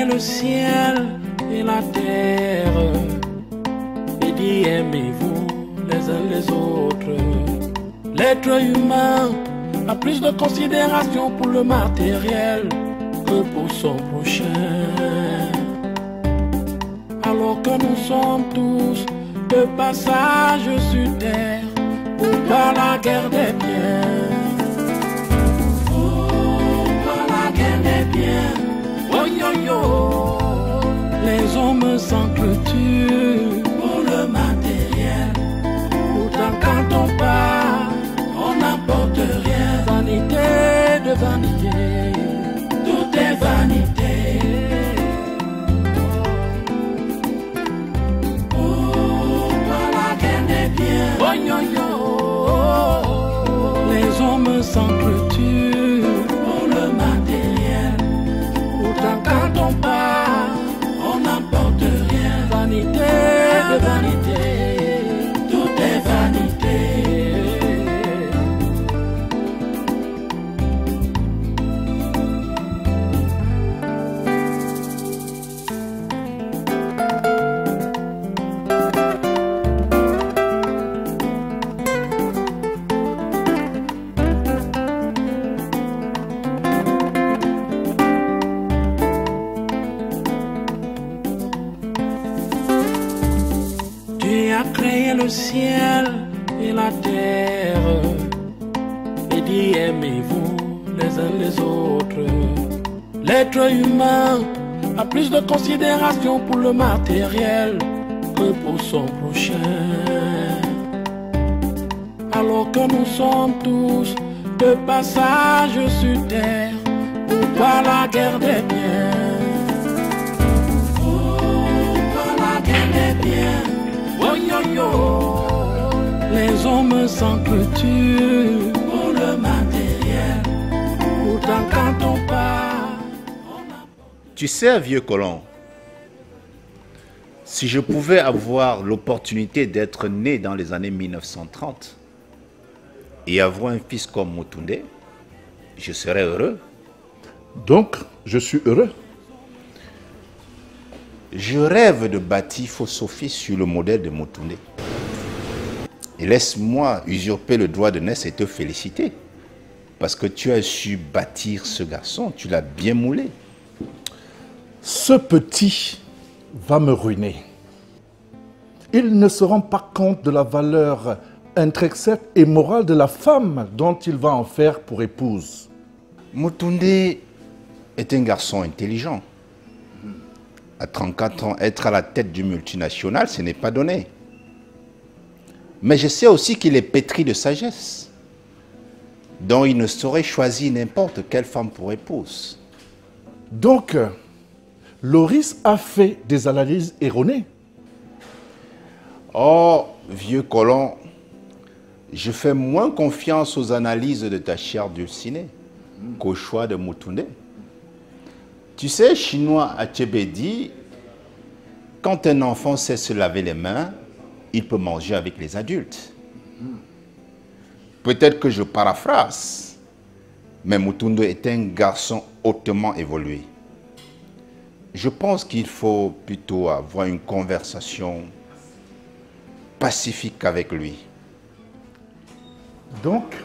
le ciel et la terre et dit aimez-vous les uns les autres. L'être humain a plus de considération pour le matériel que pour son prochain. Alors que nous sommes tous de passage sur terre pour pas la guerre des biens. Pour la guerre des biens. Oh yo yo. Les hommes s'entretuent pour le matériel. Pourtant quand on part, on n'apporte rien. Vanité de vanité, tout est vanité. Pour la guerre des biens. Oh yo yo. Les hommes s'entretuent pour le matériel. Pourtant quand on part, on n'apporte rien. Vanité de vanité, tout est vanité. Tu as créé le ciel et la terre et dit aimez-vous les uns les autres. L'être humain a plus de considération pour le matériel que pour son prochain. Alors que nous sommes tous de passage sur terre pour pas la guerre des biens. Pour la guerre des biens. Oh yo yo. Les hommes s'entretuent pour le matériel. Pourtant quand on part, Tu sais, vieux colon, si je pouvais avoir l'opportunité d'être né dans les années 1930 et avoir un fils comme Motunde, je serais heureux. Donc, je suis heureux. Je rêve de bâtir Fosofi sur le modèle de Motunde. Et laisse-moi usurper le droit de naissance et te féliciter. Parce que tu as su bâtir ce garçon, tu l'as bien moulé. Ce petit va me ruiner. Il ne se rend pas compte de la valeur intrinsèque et morale de la femme dont il va en faire pour épouse. Motunde est un garçon intelligent. À 34 ans, être à la tête du multinational, ce n'est pas donné. Mais je sais aussi qu'il est pétri de sagesse, dont il ne saurait choisir n'importe quelle femme pour épouse. Donc, Loris a fait des analyses erronées. Oh, vieux colon, je fais moins confiance aux analyses de ta chère Dulcinée qu'au choix de Motunde. Tu sais, chinois Achebe dit, quand un enfant sait se laver les mains, il peut manger avec les adultes. Peut-être que je paraphrase, mais Motunde est un garçon hautement évolué. Je pense qu'il faut plutôt avoir une conversation pacifique avec lui. Donc,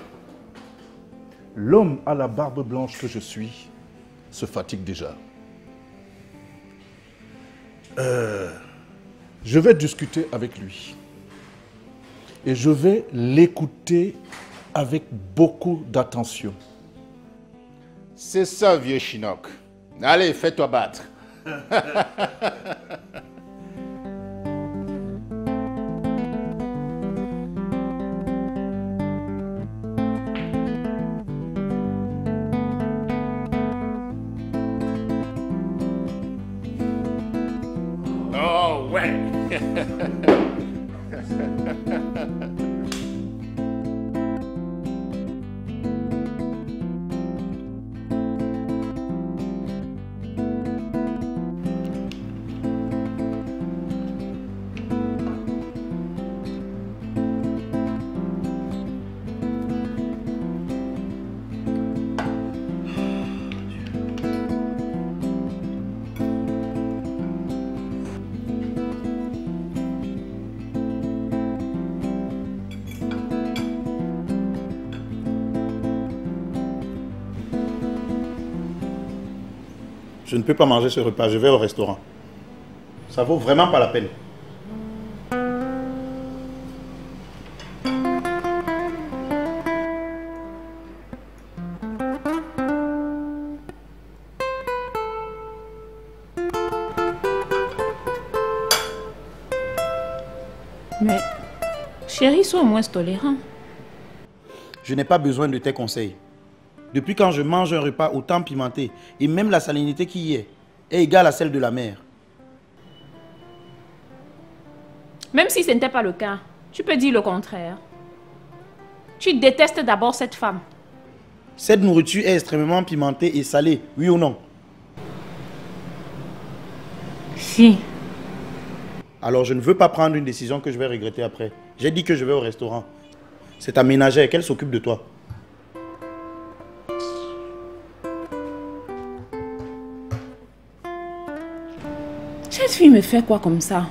l'homme à la barbe blanche que je suis se fatigue déjà. Je vais discuter avec lui. Et je vais l'écouter avec beaucoup d'attention. C'est ça, vieux Chinook. Allez, fais-toi battre. Oh, ouais. Je ne peux pas manger ce repas, je vais au restaurant. Ça vaut vraiment pas la peine. Mais, chérie, sois au moins tolérant. Je n'ai pas besoin de tes conseils. Depuis quand je mange un repas autant pimenté, et même la salinité qui y est égale à celle de la mer. Même si ce n'était pas le cas, tu peux dire le contraire. Tu détestes d'abord cette femme. Cette nourriture est extrêmement pimentée et salée, oui ou non? Si. Alors je ne veux pas prendre une décision que je vais regretter après. J'ai dit que je vais au restaurant. C'est ta ménagère, qu'elle s'occupe de toi. Cette fille me fait quoi comme ça?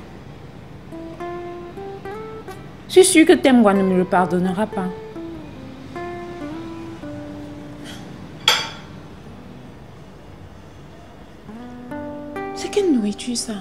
Je suis sûre que Temwa ne me le pardonnera pas. C'est quelle nourriture ça?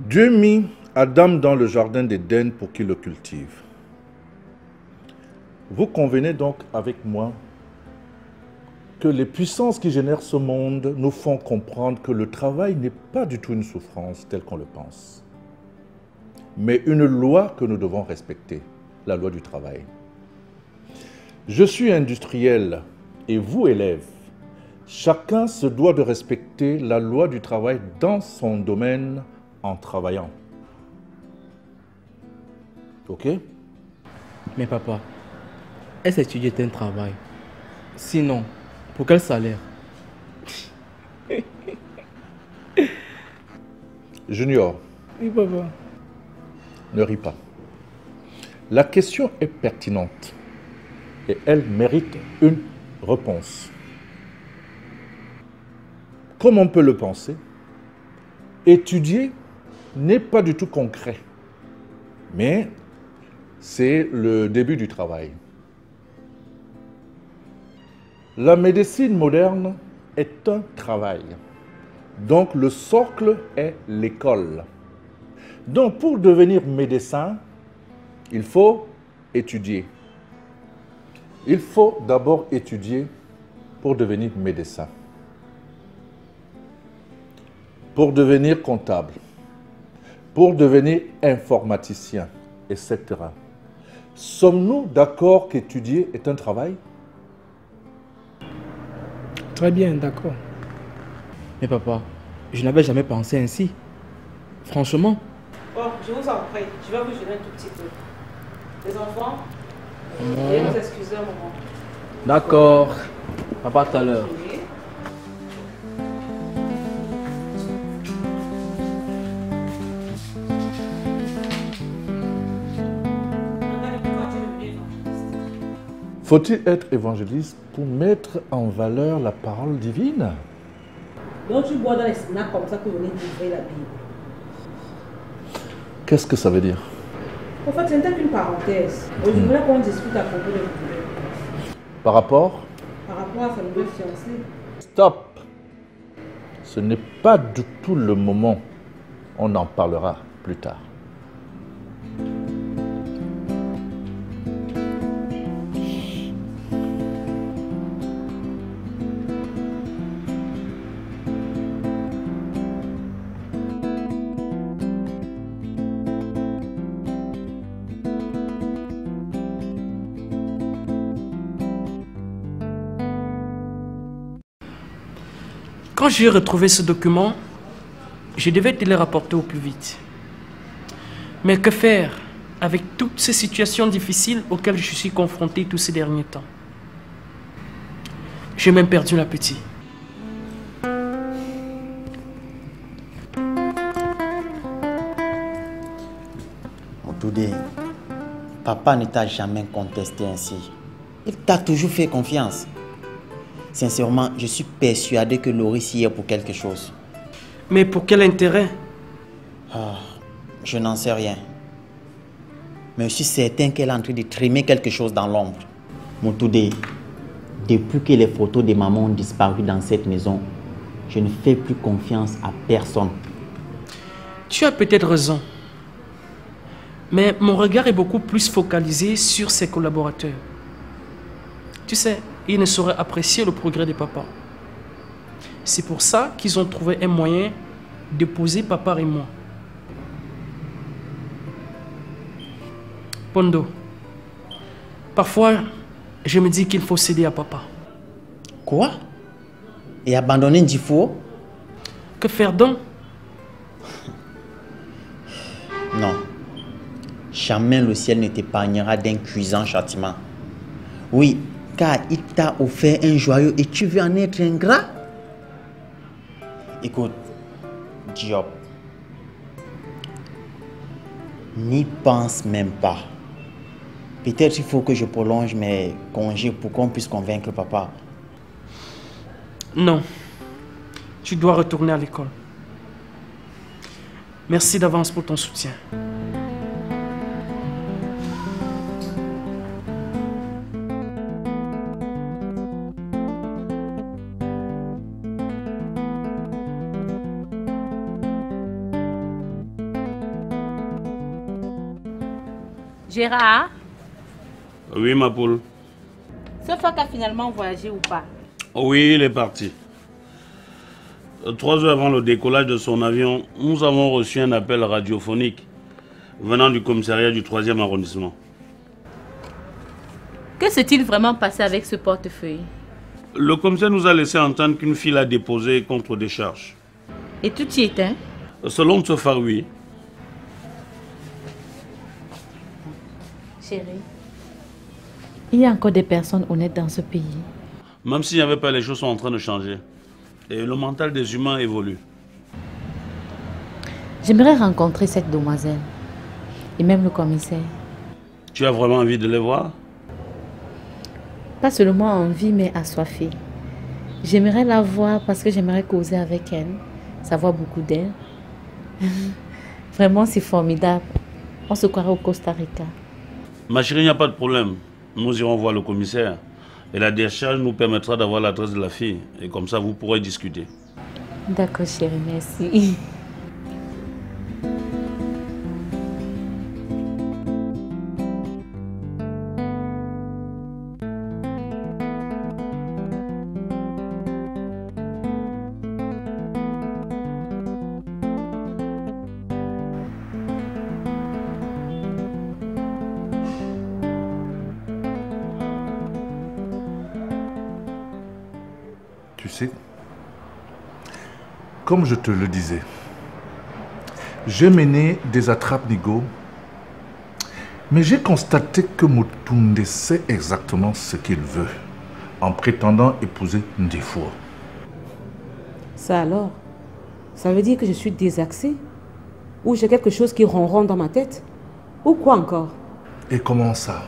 Dieu mit Adam dans le jardin d'Éden pour qu'il le cultive. Vous convenez donc avec moi que les puissances qui génèrent ce monde nous font comprendre que le travail n'est pas du tout une souffrance telle qu'on le pense, mais une loi que nous devons respecter, la loi du travail. Je suis industriel et vous, élèves, chacun se doit de respecter la loi du travail dans son domaine en travaillant. Ok? Mais papa, est-ce étudier est un travail? Sinon, pour quel salaire? Junior. Oui, papa. Ne ris pas. La question est pertinente et elle mérite une réponse. Comme on peut le penser, étudier n'est pas du tout concret, mais c'est le début du travail. La médecine moderne est un travail. Donc le socle est l'école. Donc pour devenir médecin, il faut étudier. Il faut d'abord étudier pour devenir médecin, pour devenir comptable, pour devenir informaticien, etc. Sommes-nous d'accord qu'étudier est un travail? Très bien, d'accord. Mais papa, je n'avais jamais pensé ainsi. Franchement. Oh, je vous en prie, je vais vous gêner un tout petit peu. Les enfants, veuillez nous excuser un moment. D'accord. Papa, tout à l'heure. Oui. Faut-il être évangéliste pour mettre en valeur la parole divine? Donc tu bois dans les snacks comme ça pour venir livrer la Bible. Qu'est-ce que ça veut dire? En fait, ce n'était qu'une parenthèse. Je voulais qu'on discute à propos de vous. Par rapport? Par rapport à sa nouvelle fiancée. Stop! Ce n'est pas du tout le moment. On en parlera plus tard. Quand j'ai retrouvé ce document, je devais te le rapporter au plus vite. Mais que faire avec toutes ces situations difficiles auxquelles je suis confronté tous ces derniers temps? J'ai même perdu l'appétit. Motoudé, papa ne t'a jamais contesté ainsi. Il t'a toujours fait confiance. Sincèrement, je suis persuadé que Loris y est pour quelque chose. Mais pour quel intérêt? Je n'en sais rien. Mais je suis certain qu'elle est en train de trimer quelque chose dans l'ombre. Moutoudé, depuis que les photos de maman ont disparu dans cette maison, je ne fais plus confiance à personne. Tu as peut-être raison. Mais mon regard est beaucoup plus focalisé sur ses collaborateurs. Tu sais, ils ne sauraient apprécier le progrès de papa. C'est pour ça qu'ils ont trouvé un moyen de poser papa et moi. Pondo, parfois, je me dis qu'il faut céder à papa. Quoi? Et abandonner Ndifo? Que faire donc? Non. Jamais le ciel ne t'épargnera d'un cuisant châtiment. Oui, car il t'a offert un joyau et tu veux en être ingrat? Écoute, Diop, n'y pense même pas. Peut-être il faut que je prolonge mes congés pour qu'on puisse convaincre papa. Non, tu dois retourner à l'école. Merci d'avance pour ton soutien. Gérard, Oui, ma poule. Sofak a finalement voyagé ou pas? Oui, il est parti. 3 heures avant le décollage de son avion, nous avons reçu un appel radiophonique venant du commissariat du 3e arrondissement. Que s'est-il vraiment passé avec ce portefeuille? Le commissaire nous a laissé entendre qu'une fille l'a déposé contre décharge. Et tout y était? Selon Sofar, oui. Chérie, il y a encore des personnes honnêtes dans ce pays. Même s'il n'y avait pas, les choses sont en train de changer. Et le mental des humains évolue. J'aimerais rencontrer cette demoiselle. Et même le commissaire. Tu as vraiment envie de les voir? Pas seulement envie, mais assoiffée. J'aimerais la voir parce que j'aimerais causer avec elle. Savoir beaucoup d'elle. Vraiment, c'est formidable. On se croirait au Costa Rica. Ma chérie, il n'y a pas de problème. Nous irons voir le commissaire. Et la décharge nous permettra d'avoir l'adresse de la fille. Et comme ça, vous pourrez discuter. D'accord, chérie, merci. Tu sais, comme je te le disais, j'ai mené des attrapes-nigauds, mais j'ai constaté que Moutoundé sait exactement ce qu'il veut, en prétendant épouser Ndifo. Ça alors? Ça veut dire que je suis désaxée? Ou j'ai quelque chose qui ronronne dans ma tête? Ou quoi encore? Et comment ça?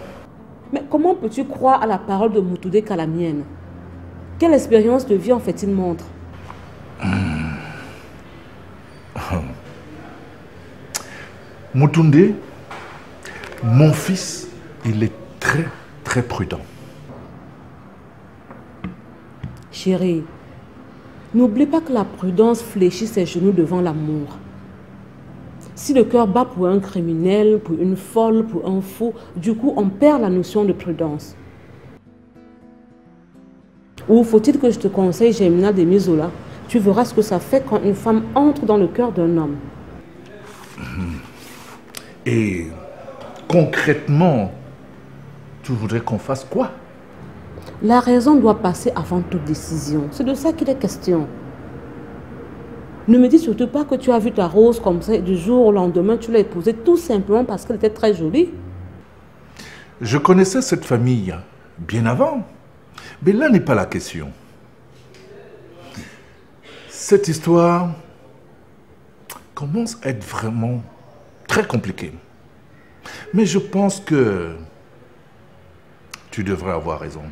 Mais comment peux-tu croire à la parole de Moutoundé qu'à la mienne? Quelle expérience de vie en fait il montre? Moutoundé, mon fils, il est très prudent. Chérie, n'oublie pas que la prudence fléchit ses genoux devant l'amour. Si le cœur bat pour un criminel, pour une folle, pour un fou, du coup on perd la notion de prudence. Ou faut-il que je te conseille Gemina de Mizola? Tu verras ce que ça fait quand une femme entre dans le cœur d'un homme. Et concrètement, tu voudrais qu'on fasse quoi? La raison doit passer avant toute décision. C'est de ça qu'il est question. Ne me dis surtout pas que tu as vu ta rose comme ça et du jour au lendemain tu l'as épousée tout simplement parce qu'elle était très jolie. Je connaissais cette famille bien avant. Mais là n'est pas la question. Cette histoire commence à être vraiment très compliquée. Mais je pense que tu devrais avoir raison.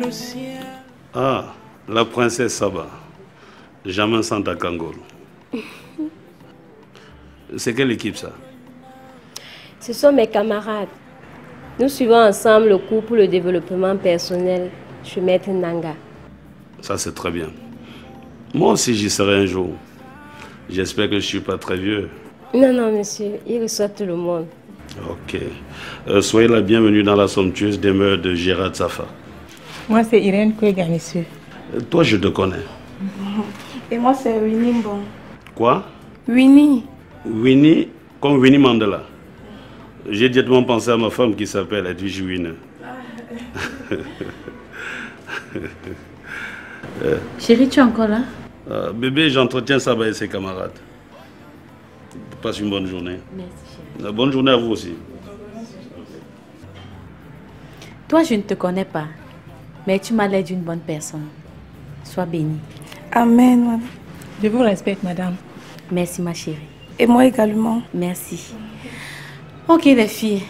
le ciel. Ah, la princesse Saba. Jamais sans ta kangourou. C'est quelle équipe ça? Ce sont mes camarades. Nous suivons ensemble le cours pour le développement personnel chez Maître Nanga. Ça c'est très bien. Moi aussi j'y serai un jour. J'espère que je ne suis pas très vieux. Non, non, monsieur, il reçoit tout le monde. Ok. Soyez la bienvenue dans la somptueuse demeure de Gérard Safa. Moi, c'est Irène Kwega, monsieur. Toi, je te connais. Et moi, c'est Winnie Mbon. Quoi? Winnie. Winnie, comme Winnie Mandela. J'ai directement pensé à ma femme qui s'appelle Edwige Winnie. Chérie, tu es encore là? Bébé, j'entretiens Saba et ses camarades. Passe une bonne journée. Merci, chérie. Bonne journée à vous aussi. Toi, je ne te connais pas, mais tu m'as l'air d'une bonne personne. Sois bénie. Amen, madame. Je vous respecte, madame. Merci, ma chérie. Et moi également. Merci. Ok, les filles.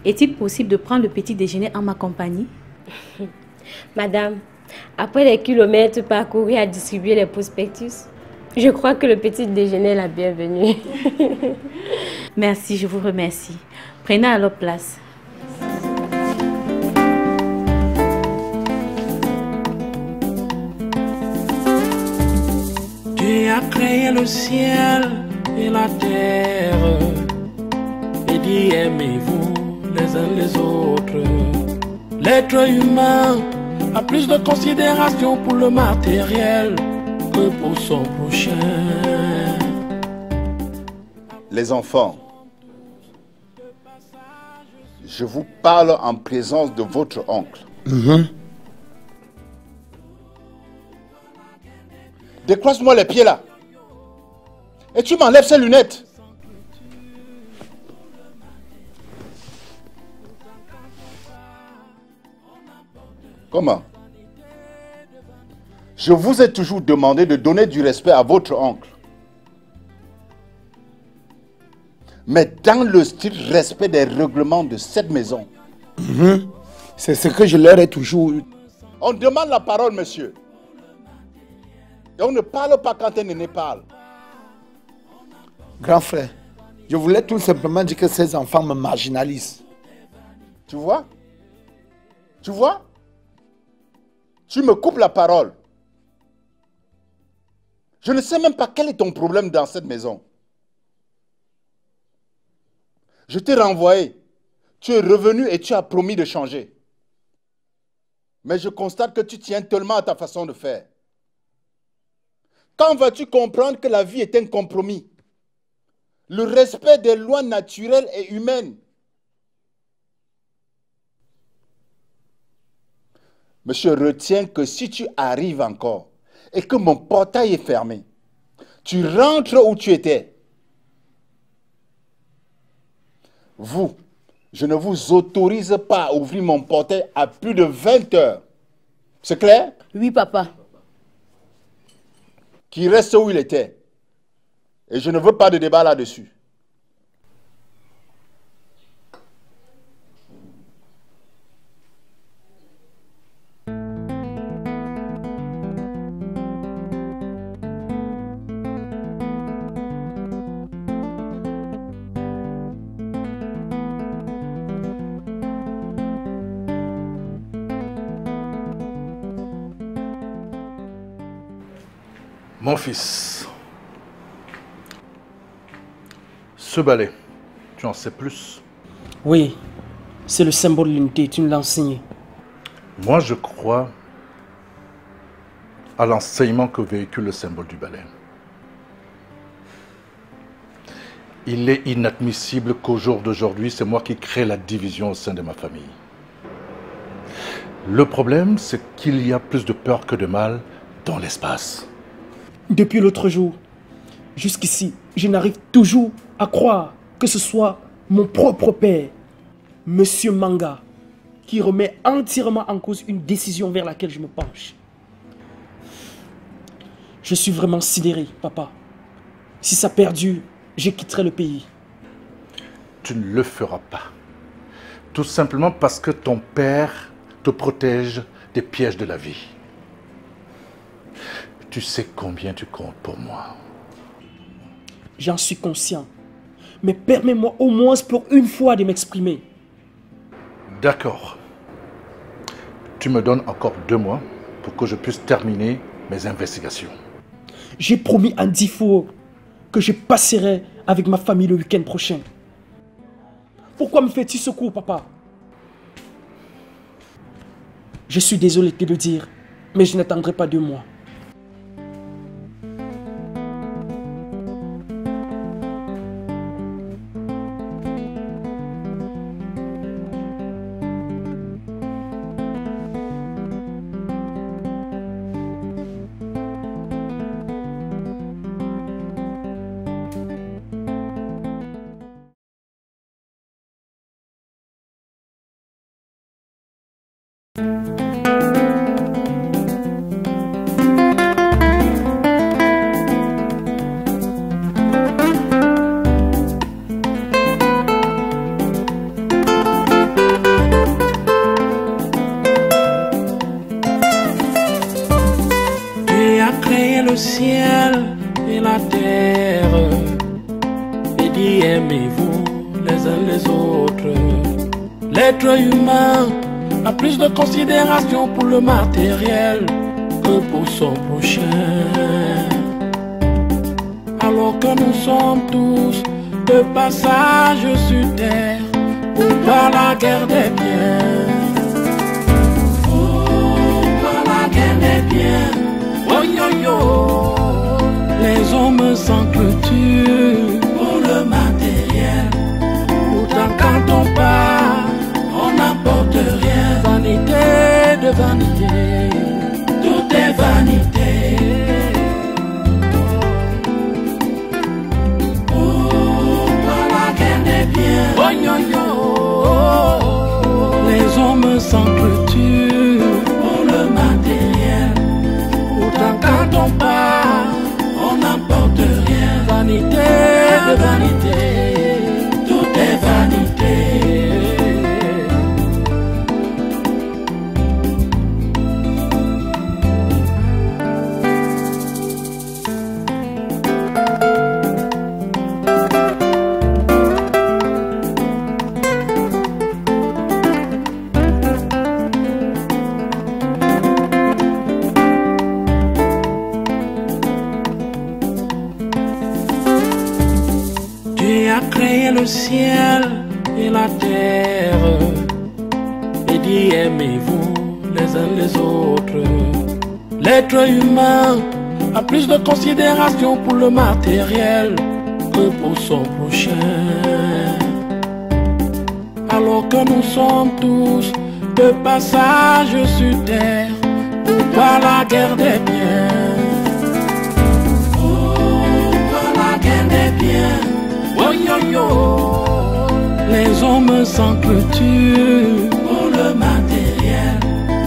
Est-il possible de prendre le petit déjeuner en ma compagnie? Madame, après les kilomètres parcourus à distribuer les prospectus, je crois que le petit déjeuner est la bienvenue. Merci, je vous remercie. Prenez alors place. Tu as créé le ciel et la terre et dit aimez-vous les uns les autres. L'être humain a plus de considération pour le matériel que pour son prochain. Les enfants, je vous parle en présence de votre oncle. Décroise-moi les pieds là. Et tu m'enlèves ces lunettes. Comment? Je vous ai toujours demandé de donner du respect à votre oncle. Mais dans le strict respect des règlements de cette maison. C'est ce que je leur ai toujours... On demande la parole, monsieur. Et on ne parle pas quand un aîné parle. Grand frère, je voulais tout simplement dire que ces enfants me marginalisent. Tu vois? Tu vois? Tu me coupes la parole. Je ne sais même pas quel est ton problème dans cette maison. Je t'ai renvoyé. Tu es revenu et tu as promis de changer. Mais je constate que tu tiens tellement à ta façon de faire. Quand vas-tu comprendre que la vie est un compromis? Le respect des lois naturelles et humaines. Monsieur, retiens que si tu arrives encore et que mon portail est fermé, tu rentres où tu étais. Vous, je ne vous autorise pas à ouvrir mon portail à plus de 20 heures. C'est clair? Oui, papa. Qu'il reste où il était. Et je ne veux pas de débat là-dessus. Mon fils, ce balai, tu en sais plus? Oui, c'est le symbole de l'unité, tu me l'as enseigné. Moi, je crois à l'enseignement que véhicule le symbole du balai. Il est inadmissible qu'au jour d'aujourd'hui, c'est moi qui crée la division au sein de ma famille. Le problème, c'est qu'il y a plus de peur que de mal dans l'espace. Depuis l'autre jour, jusqu'ici, je n'arrive toujours à croire que ce soit mon propre père, Monsieur Manga, qui remet entièrement en cause une décision vers laquelle je me penche. Je suis vraiment sidéré, papa. Si ça perdure, je quitterai le pays. Tu ne le feras pas. Tout simplement parce que ton père te protège des pièges de la vie. Tu sais combien tu comptes pour moi. J'en suis conscient. Mais permets-moi au moins pour une fois de m'exprimer. D'accord. Tu me donnes encore 2 mois pour que je puisse terminer mes investigations. J'ai promis à Ndifo que je passerai avec ma famille le week-end prochain. Pourquoi me fais-tu secours, papa? Je suis désolé de te le dire, mais je n'attendrai pas 2 mois. Le ciel et la terre, et dit aimez-vous les uns les autres. L'être humain a plus de considération pour le matériel que pour son prochain. Alors que nous sommes tous de passage sur terre pour voir la guerre des biens. Pour la guerre des biens. Oh yo yo, les hommes s'entretuent pour le matériel. Pourtant quand on part, on n'apporte rien. Vanité de vanité, tout est vanité. Pour la guerre des biens. Oh yo yo, les hommes s'entretuent pour le matériel. Quand on part, on n'apporte rien. Vanité de vanité, tout est vanité. Le ciel et la terre, et dit aimez-vous les uns les autres. L'être humain a plus de considération pour le matériel que pour son prochain. Alors que nous sommes tous de passage sur terre pour voir la guerre des biens. Pour la guerre des biens. Oh yo yo, les hommes s'entretuent pour le matériel.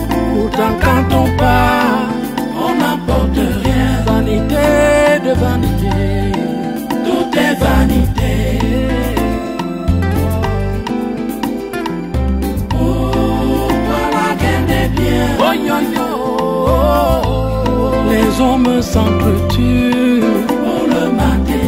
Pourtant quand on part, on n'apporte rien. Vanité de vanité, tout est vanité. Pour la guerre des biens. Oh yo yo, les hommes s'entretuent pour le matériel.